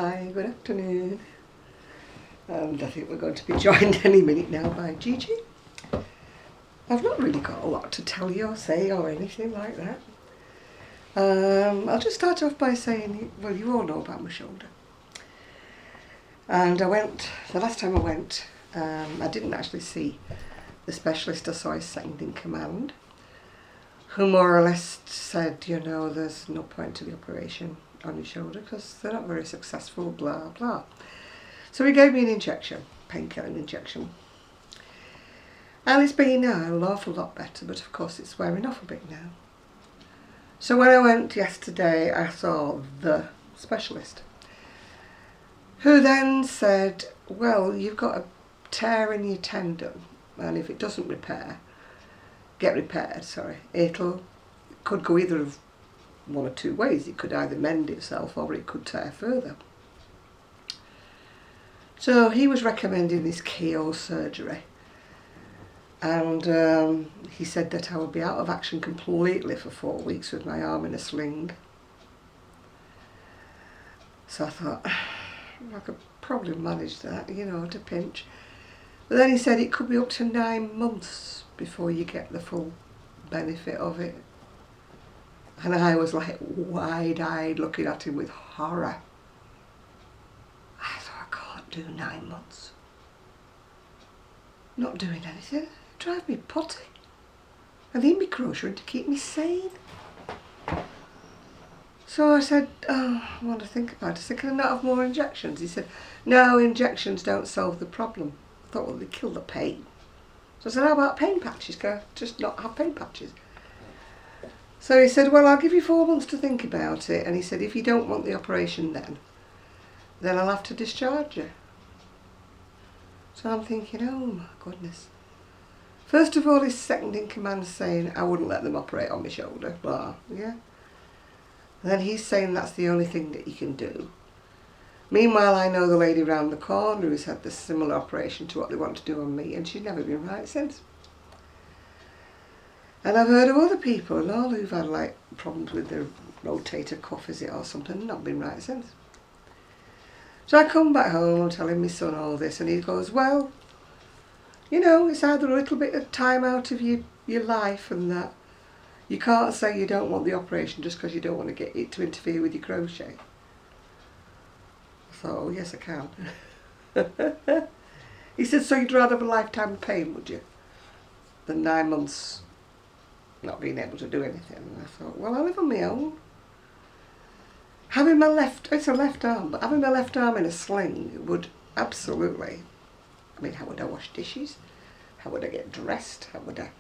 Hi, good afternoon. And I think we're going to be joined any minute now by Gigi. I've not really got a lot to tell you or say or anything like that. I'll just start off by saying, well, you all know about my shoulder. And the last time I went, I didn't actually see the specialist. I saw his second in command, who more or less said, there's no point to the operation on your shoulder because they're not very successful, blah, blah. So he gave me an injection, painkilling injection. And it's been an awful lot better, but of course it's wearing off a bit now. So when I went yesterday, I saw the specialist, who then said, well, you've got a tear in your tendon, and if it doesn't get repaired, it could go either of one or two ways. It could either mend itself or it could tear further. So he was recommending this keyhole surgery, and he said that I would be out of action completely for 4 weeks with my arm in a sling. So I thought, I could probably manage that, to pinch. But then he said it could be up to 9 months before you get the full benefit of it. And I was like wide-eyed looking at him with horror. I thought, I can't do 9 months. Not doing anything. It drive me potty. I need me grocery to keep me sane. So I said, I want to think about it. I said, can I not have more injections? He said, no, injections don't solve the problem. I thought, well, they kill the pain. So I said, how about pain patches? Can I just not have pain patches? So he said, well, I'll give you 4 months to think about it. And he said, if you don't want the operation then I'll have to discharge you. So I'm thinking, oh my goodness. First of all, his second in command saying I wouldn't let them operate on my shoulder, blah, yeah. And then he's saying that's the only thing that you can do. Meanwhile, I know the lady round the corner who's had this similar operation to what they want to do on me, and she's never been right since. And I've heard of other people and all who've had problems with their rotator cuff, is it, or something, not been right since. So I come back home telling my son all this, and he goes, well, it's either a little bit of time out of your life and that. You can't say you don't want the operation just because you don't want to get it to interfere with your crochet. I thought, oh yes I can. He said, so you'd rather have a lifetime of pain, would you, than 9 months not being able to do anything? And I thought, well, I live on my own. Having it's a left arm, but having my left arm in a sling would absolutely, how would I wash dishes? How would I get dressed? How would I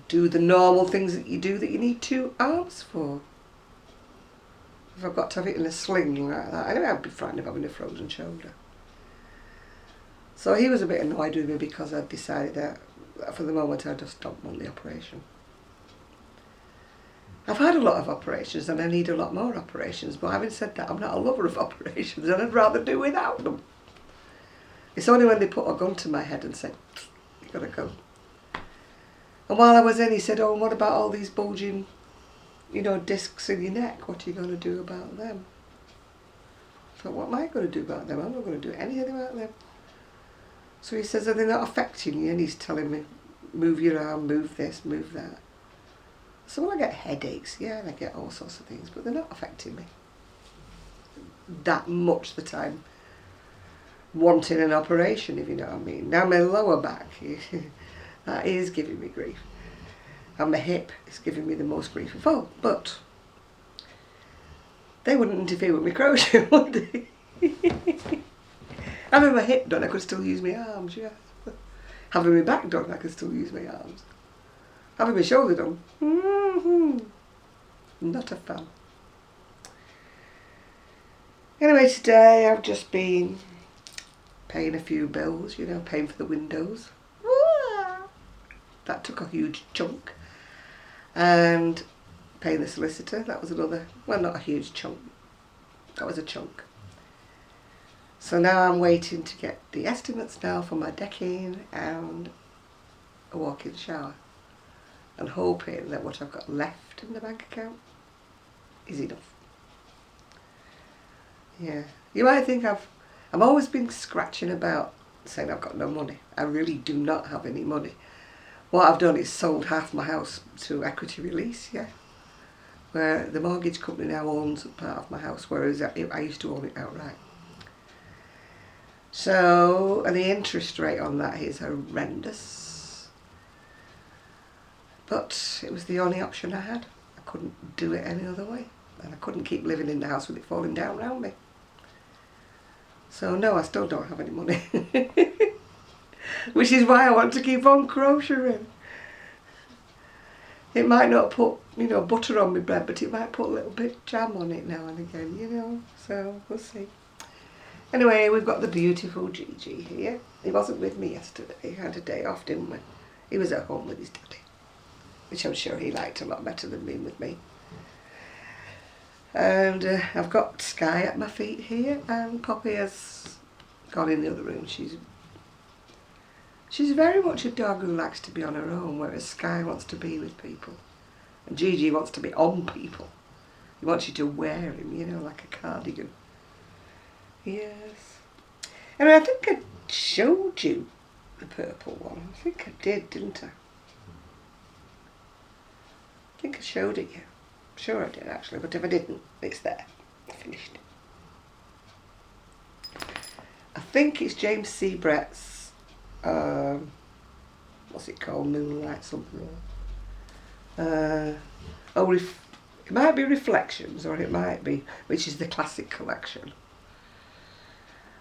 do the normal things that you do that you need 2 arms for? If I've got to have it in a sling like that, anyway, I'd be frightened of having a frozen shoulder. So he was a bit annoyed with me because I'd decided that for the moment I just don't want the operation. I've had a lot of operations and I need a lot more operations, but having said that, I'm not a lover of operations and I'd rather do without them. It's only when they put a gun to my head and say, you gotta go. And while I was in, he said, oh, what about all these bulging, discs in your neck? What are you going to do about them? I thought, what am I going to do about them? I'm not going to do anything about them. So he says, are they not affecting you? And he's telling me, move your arm, move this, move that. So well, I get headaches, yeah, and I get all sorts of things, but they're not affecting me that much that I'm wanting an operation, if you know what I mean. Now my lower back, that is giving me grief. And my hip is giving me the most grief of all, but they wouldn't interfere with my crochet, would they? Having my hip done, I could still use my arms, yeah. Having my back done, I could still use my arms. Having my shoulder done, not a fan. Anyway, today I've just been paying a few bills, paying for the windows. That took a huge chunk. And paying the solicitor, that was another, well, not a huge chunk, that was a chunk. So now I'm waiting to get the estimates now for my decking and a walk-in shower, and hoping that what I've got left in the bank account is enough. Yeah. You might think I've always been scratching about saying I've got no money. I really do not have any money. What I've done is sold half my house to equity release, yeah. Where the mortgage company now owns part of my house, whereas I used to own it outright. So, and the interest rate on that is horrendous. But it was the only option I had. I couldn't do it any other way. And I couldn't keep living in the house with it falling down around me. So no, I still don't have any money. Which is why I want to keep on crocheting. It might not put, butter on my bread, but it might put a little bit of jam on it now and again, so we'll see. Anyway, we've got the beautiful Gigi here. He wasn't with me yesterday. He had a day off, didn't we? He was at home with his daddy, which I'm sure he liked a lot better than being with me. And I've got Sky at my feet here, and Poppy has gone in the other room. She's very much a dog who likes to be on her own, whereas Sky wants to be with people. And Gigi wants to be on people. He wants you to wear him, like a cardigan. Yes. Anyway, I think I showed you the purple one. I think I did, didn't I? I think I showed it you. I'm sure I did actually, but if I didn't, it's there. I finished it. I think it's James Seabrett's, what's it called? Moonlight something. It might be Reflections, or it might be, which is the classic collection.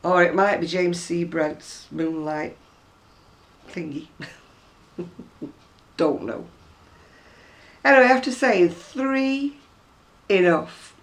Or it might be James Seabrett's Moonlight thingy. Don't know. Anyway, I have to say, 3 enough.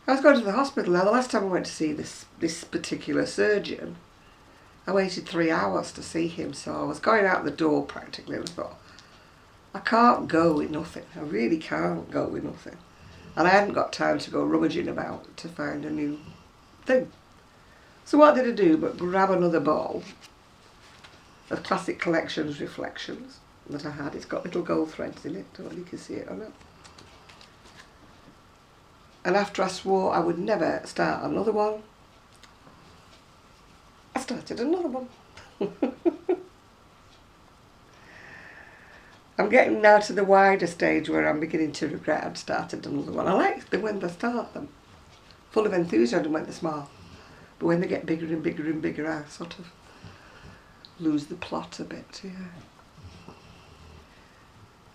I was going to the hospital now. The last time I went to see this particular surgeon, I waited 3 hours to see him, so I was going out the door practically, and I thought, I can't go with nothing. I really can't go with nothing. And I hadn't got time to go rummaging about to find a new thing. So what did I do but grab another ball of Classic Collections Reflections that I had. It's got little gold threads in it, I don't know if you can see it or not. And after I swore I would never start another one, I started another one. I'm getting now to the wider stage where I'm beginning to regret I'd started another one. I like them when they start them, full of enthusiasm when they're small. But when they get bigger and bigger and bigger, I sort of lose the plot a bit, yeah.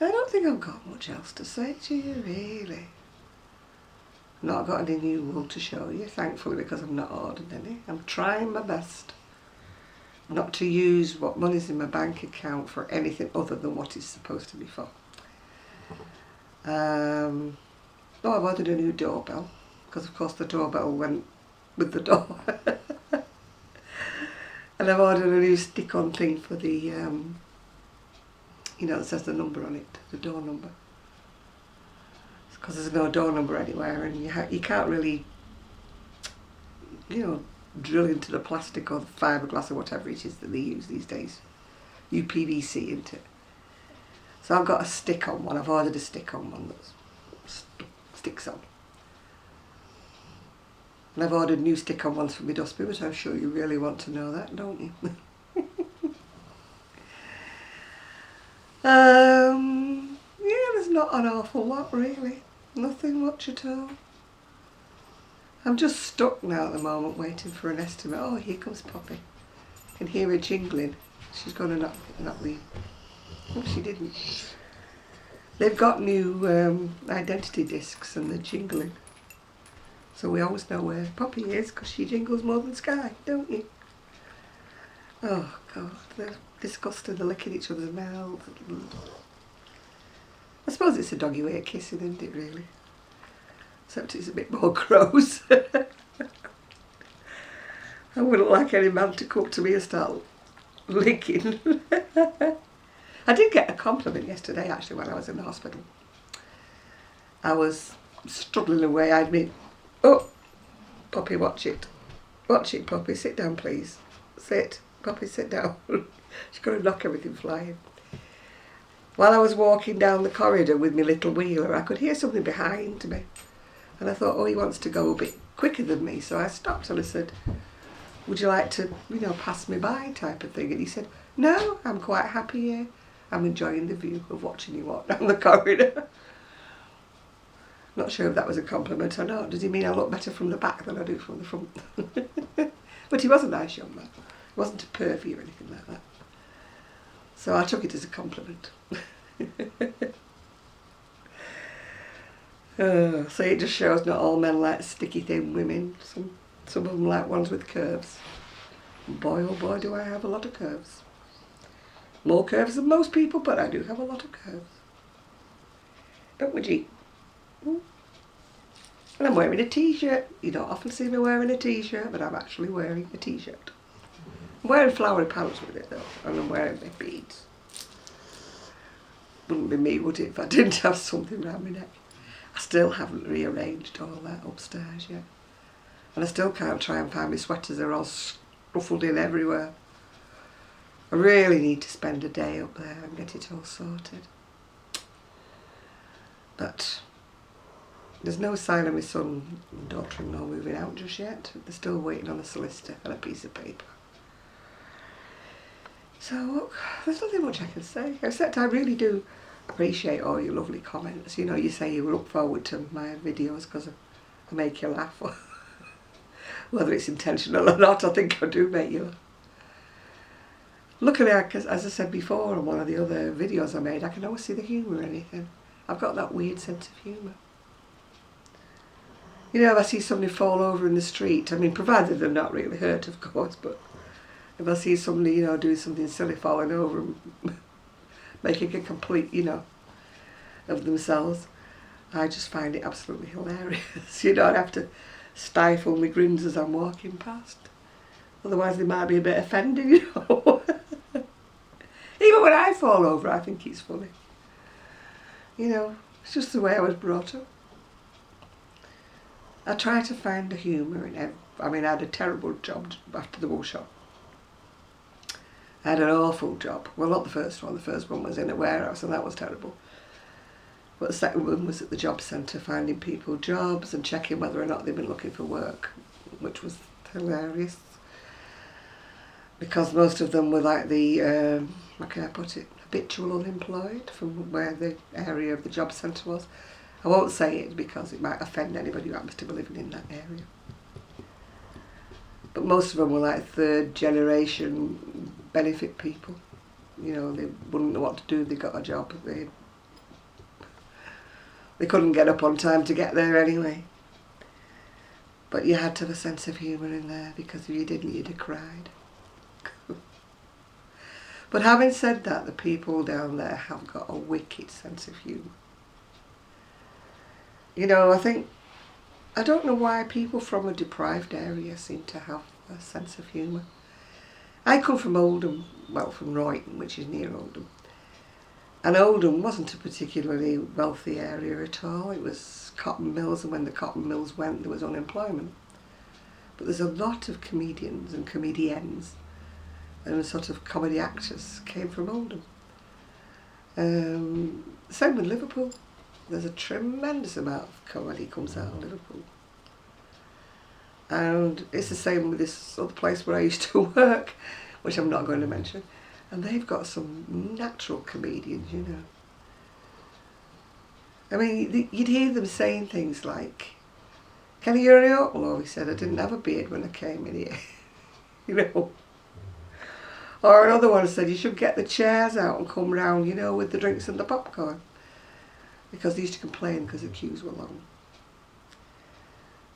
I don't think I've got much else to say to you, really. Not got any new wool to show you, thankfully, because I've not ordered any. I'm trying my best not to use what money's in my bank account for anything other than what it's supposed to be for. I've ordered a new doorbell, because of course the doorbell went with the door. And I've ordered a new stick-on thing for the, that says the number on it, the door number. Because there's no door number anywhere, and you can't really, drill into the plastic or the fiberglass or whatever it is that they use these days. UPVC into it. So I've got a stick-on one. I've ordered a stick-on one that sticks on. And I've ordered new stick-on ones for my dustbin, but I'm sure you really want to know that, don't you? There's not an awful lot really. Nothing much at all. I'm just stuck now at the moment waiting for an estimate. Oh, here comes Poppy. I can hear her jingling. She's going to not leave. Oh, she didn't. They've got new identity discs and they're jingling. So we always know where Poppy is because she jingles more than Sky, don't you? Oh God, they're disgusting, they're licking each other's mouths. I suppose it's a doggy way of kissing, isn't it really? Except it's a bit more gross. I wouldn't like any man to come to me and start licking. I did get a compliment yesterday actually when I was in the hospital. I was struggling away, I admit. Oh, Poppy, watch it. Watch it, Poppy. Sit down, please. Sit. Poppy, sit down. She's going to knock everything flying. While I was walking down the corridor with my little wheeler, I could hear something behind me. And I thought, oh, he wants to go a bit quicker than me, so I stopped and I said, would you like to, pass me by type of thing? And he said, no, I'm quite happy here. I'm enjoying the view of watching you walk down the corridor. Not sure if that was a compliment or not. Does he mean I look better from the back than I do from the front? But he was a nice young man. He wasn't a pervy or anything like that. So I took it as a compliment. So it just shows not all men like sticky thin women. Some of them like ones with curves. And boy oh boy do I have a lot of curves. More curves than most people, but I do have a lot of curves. Don't we, G? And I'm wearing a t-shirt. You don't often see me wearing a t-shirt, but I'm actually wearing a t-shirt. I'm wearing flowery pants with it though, and I'm wearing my beads. Wouldn't be me, would it, if I didn't have something around my neck. I still haven't rearranged all that upstairs yet. And I still can't try and find my sweaters. They're all ruffled in everywhere. I really need to spend a day up there and get it all sorted. But there's no sign of my son and daughter-in-law moving out just yet. They're still waiting on a solicitor and a piece of paper. So look, there's nothing much I can say, except I really do appreciate all your lovely comments. You say you look forward to my videos because I make you laugh. Whether it's intentional or not, I think I do make you laugh. Luckily, as I said before on one of the other videos I made, I can always see the humour in anything. I've got that weird sense of humour. If I see somebody fall over in the street, I mean, provided they're not really hurt, of course, but if I see somebody, doing something silly, falling over and making a complete, of themselves, I just find it absolutely hilarious. I have to stifle my grins as I'm walking past. Otherwise they might be a bit offended, Even when I fall over, I think it's funny. It's just the way I was brought up. I try to find the humour in it. I had a terrible job after the wool shop. I had an awful job. Well, not the first one. The first one was in a warehouse and that was terrible. But the second one was at the job centre, finding people jobs and checking whether or not they've been looking for work, which was hilarious. Because most of them were like the, how can I put it, habitual unemployed from where the area of the job centre was. I won't say it because it might offend anybody who happens to be living in that area. But most of them were like third generation benefit people. They wouldn't know what to do, they got a job. They couldn't get up on time to get there anyway. But you had to have a sense of humour in there, because if you didn't, you'd have cried. But having said that, the people down there have got a wicked sense of humour. I don't know why people from a deprived area seem to have a sense of humour. I come from Oldham, from Royton, which is near Oldham. And Oldham wasn't a particularly wealthy area at all. It was cotton mills, and when the cotton mills went, there was unemployment. But there's a lot of comedians and comediennes and sort of comedy actors came from Oldham. Same with Liverpool. There's a tremendous amount of comedy comes out of Liverpool. And it's the same with this other place where I used to work, which I'm not going to mention. And they've got some natural comedians, I mean, you'd hear them saying things like, "Can you hurry up?" Well, he said, "I didn't have a beard when I came in here." Or another one said, "You should get the chairs out and come round, with the drinks and the popcorn." Because they used to complain because the queues were long.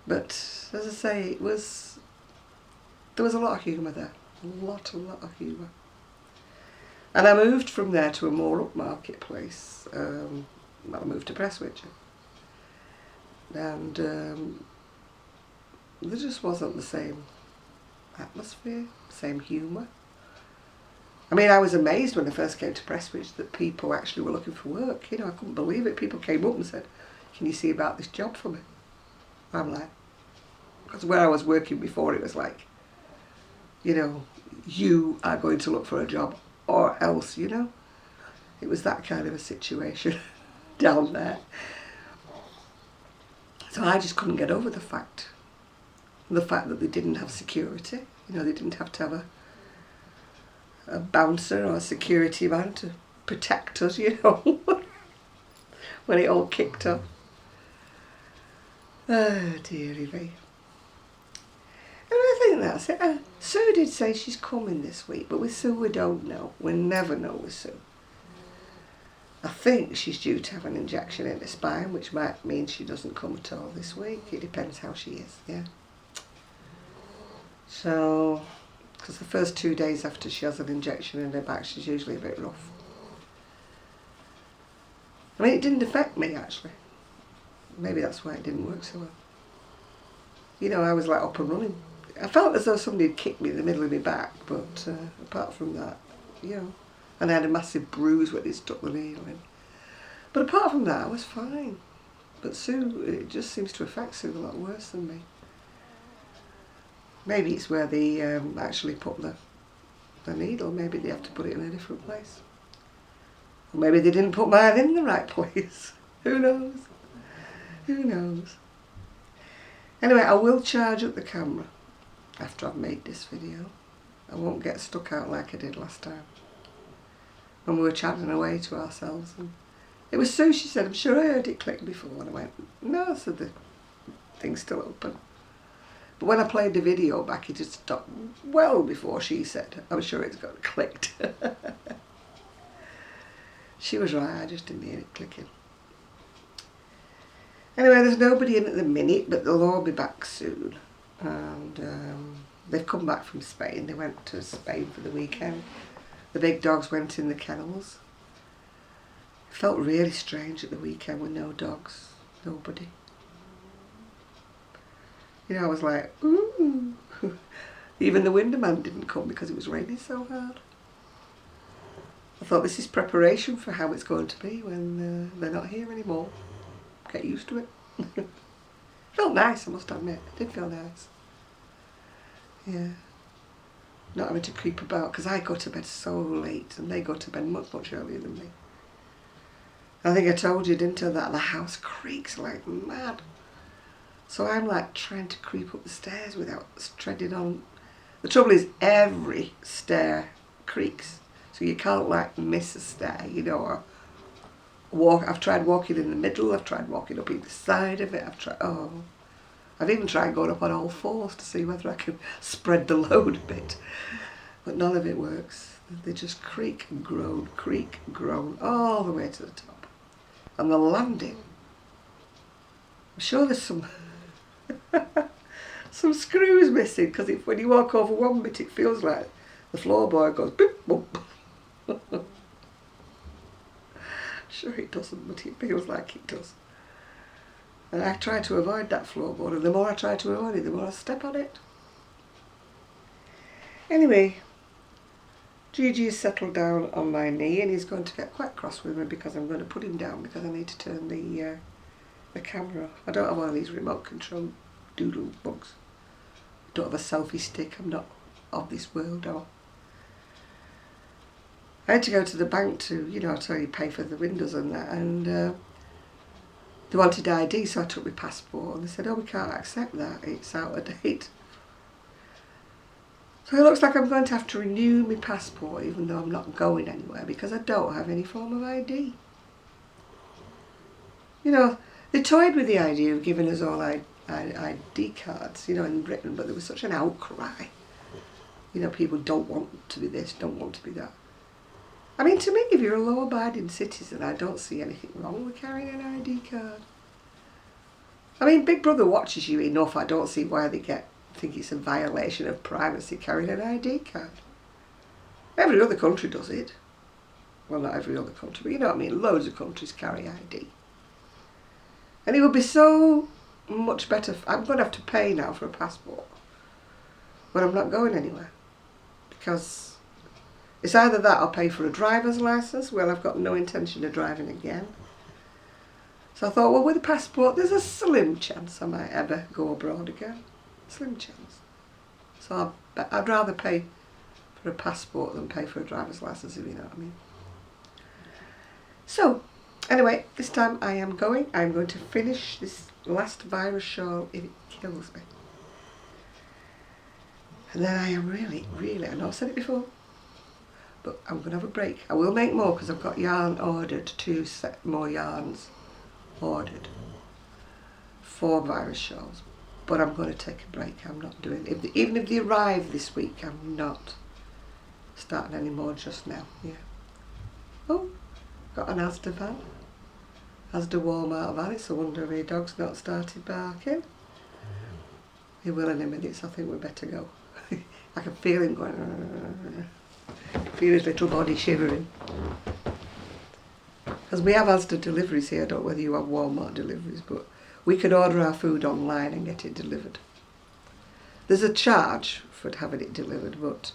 But, as I say, there was a lot of humour there. A lot of humour. And I moved from there to a more upmarket place. I moved to Prestwich. And there just wasn't the same atmosphere, same humour. I mean, I was amazed when I first came to Prestwich that people actually were looking for work. I couldn't believe it. People came up and said, "Can you see about this job for me?" I'm like, because where I was working before, it was like, you are going to look for a job or else, It was that kind of a situation down there. So I just couldn't get over the fact the fact that they didn't have security. You know, they didn't have to have a bouncer or a security man to protect us, you know, when it all kicked off. Oh, dearie me. And I think that's it. Sue did say she's coming this week, but with Sue we don't know. We'll never know with Sue. I think she's due to have an injection in the spine, which might mean she doesn't come at all this week. It depends how she is, yeah. So, because the first 2 days after she has an injection in her back, she's usually a bit rough. I mean, it didn't affect me, actually. Maybe that's why it didn't work so well. You know, I was like up and running. I felt as though somebody had kicked me in the middle of my back, but apart from that, you know, and I had a massive bruise where they stuck the needle in. But apart from that, I was fine. But Sue, it just seems to affect Sue a lot worse than me. Maybe it's where they actually put the needle. Maybe they have to put it in a different place. Or maybe they didn't put mine in the right place. Who knows? Who knows? Anyway, I will charge up the camera after I've made this video. I won't get stuck out like I did last time when we were chatting away to ourselves. And it was Sue, she said, I'm sure I heard it click before. And I went, no, so the thing's still open. But when I played the video back, it had stopped well before she said, I'm sure it's got clicked. She was right, I just didn't hear it clicking. Anyway, there's nobody in at the minute, but they'll all be back soon. And they've come back from Spain. They went to Spain for the weekend. The big dogs went in the kennels. It felt really strange at the weekend with no dogs, nobody. You know, I was like, ooh. Even the window man didn't come because it was raining so hard. I thought this is preparation for how it's going to be when they're not here anymore. Get used to it. Felt nice, I must admit. It did feel nice. Yeah. Not having to creep about, because I go to bed so late and they go to bed much, much earlier than me. I think I told you, didn't I, that the house creaks like mad. So I'm like trying to creep up the stairs without treading on. The trouble is every stair creaks. So you can't like miss a stair, you know, or I've tried walking in the middle, I've tried walking up either side of it, I've even tried going up on all fours to see whether I can spread the load a bit. But none of it works. They just creak and groan all the way to the top. And the landing, I'm sure there's some some screws missing, because when you walk over one bit it feels like the floorboard goes boop boop. Sure it doesn't, but it feels like it does. And I try to avoid that floorboard, and the more I try to avoid it, the more I step on it. Anyway, Gigi is settled down on my knee, and he's going to get quite cross with me because I'm going to put him down because I need to turn the camera off. I don't have one of these remote control doodle bugs. I don't have a selfie stick. I'm not of this world. Or I had to go to the bank to, you know, so you pay for the windows and that, and they wanted ID, so I took my passport, and they said, oh, we can't accept that, it's out of date. So it looks like I'm going to have to renew my passport, even though I'm not going anywhere, because I don't have any form of ID. You know, they toyed with the idea of giving us all ID cards, you know, in Britain, but there was such an outcry. You know, people don't want to be this, don't want to be that. I mean, to me, if you're a law-abiding citizen, I don't see anything wrong with carrying an ID card. I mean, Big Brother watches you enough. I don't see why they think it's a violation of privacy carrying an ID card. Every other country does it. Well, not every other country, but you know what I mean. Loads of countries carry ID. And it would be so much better. I'm going to have to pay now for a passport when I'm not going anywhere, because it's either that or pay for a driver's licence. Well, I've got no intention of driving again. So I thought, well, with a passport, there's a slim chance I might ever go abroad again. Slim chance. So I'd rather pay for a passport than pay for a driver's licence, if you know what I mean. So, anyway, this time I'm going to finish this last virus shawl if it kills me. And then I am really, I know I've said it before, but I'm going to have a break. I will make more because I've got yarn ordered, 2 more yarns ordered, 4 virus shawls. But I'm going to take a break. I'm not doing it. Even if they arrive this week, I'm not starting any more just now. Yeah. Oh, got an Asda van. Asda Walmart van. It's a wonder my dog's not started barking. He will in a minute, so I think we better go. I can feel him going. Feel his little body shivering. Because we have Asda deliveries here. I don't know whether you have Walmart deliveries, but we can order our food online and get it delivered. There's a charge for having it delivered, but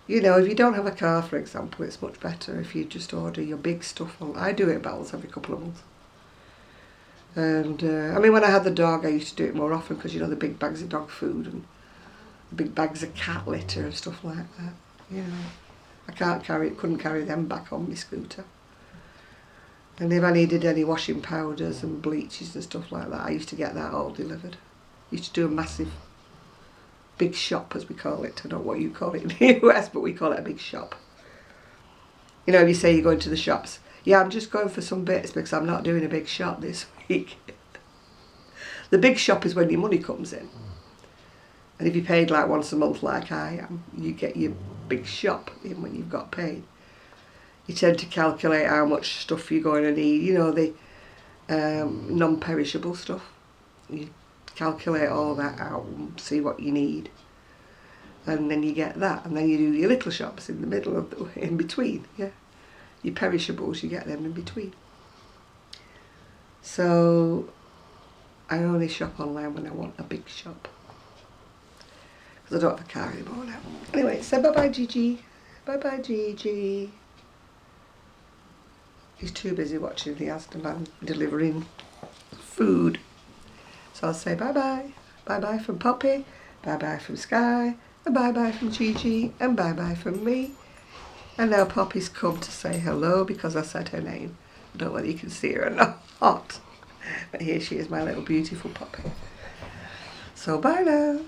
you know, if you don't have a car, for example, it's much better if you just order your big stuff. I do it about once every couple of months. And I mean, when I had the dog, I used to do it more often because, you know, the big bags of dog food and the big bags of cat litter and stuff like that. You know, I couldn't carry them back on my scooter. And if I needed any washing powders and bleaches and stuff like that, I used to get that all delivered. I used to do a massive big shop, as we call it. I don't know what you call it in the US, but we call it a big shop. You know, if you say you're going to the shops, yeah, I'm just going for some bits because I'm not doing a big shop this week. The big shop is when your money comes in. And if you paid like once a month like I am, you get your big shop in when you've got paid. You tend to calculate how much stuff you're going to need, you know, the non-perishable stuff. You calculate all that out and see what you need. And then you get that, and then you do your little shops in the middle of the, in between, yeah. Your perishables, you get them in between. So I only shop online when I want a big shop. Because I don't have a car anymore now. Anyway, say bye-bye, Gigi. Bye-bye, Gigi. He's too busy watching the Asda man delivering food. So I'll say bye-bye. Bye-bye from Poppy, bye-bye from Sky, and bye-bye from Gigi, and bye-bye from me. And now Poppy's come to say hello because I said her name. I don't know whether you can see her or not. But here she is, my little beautiful Poppy. So bye now.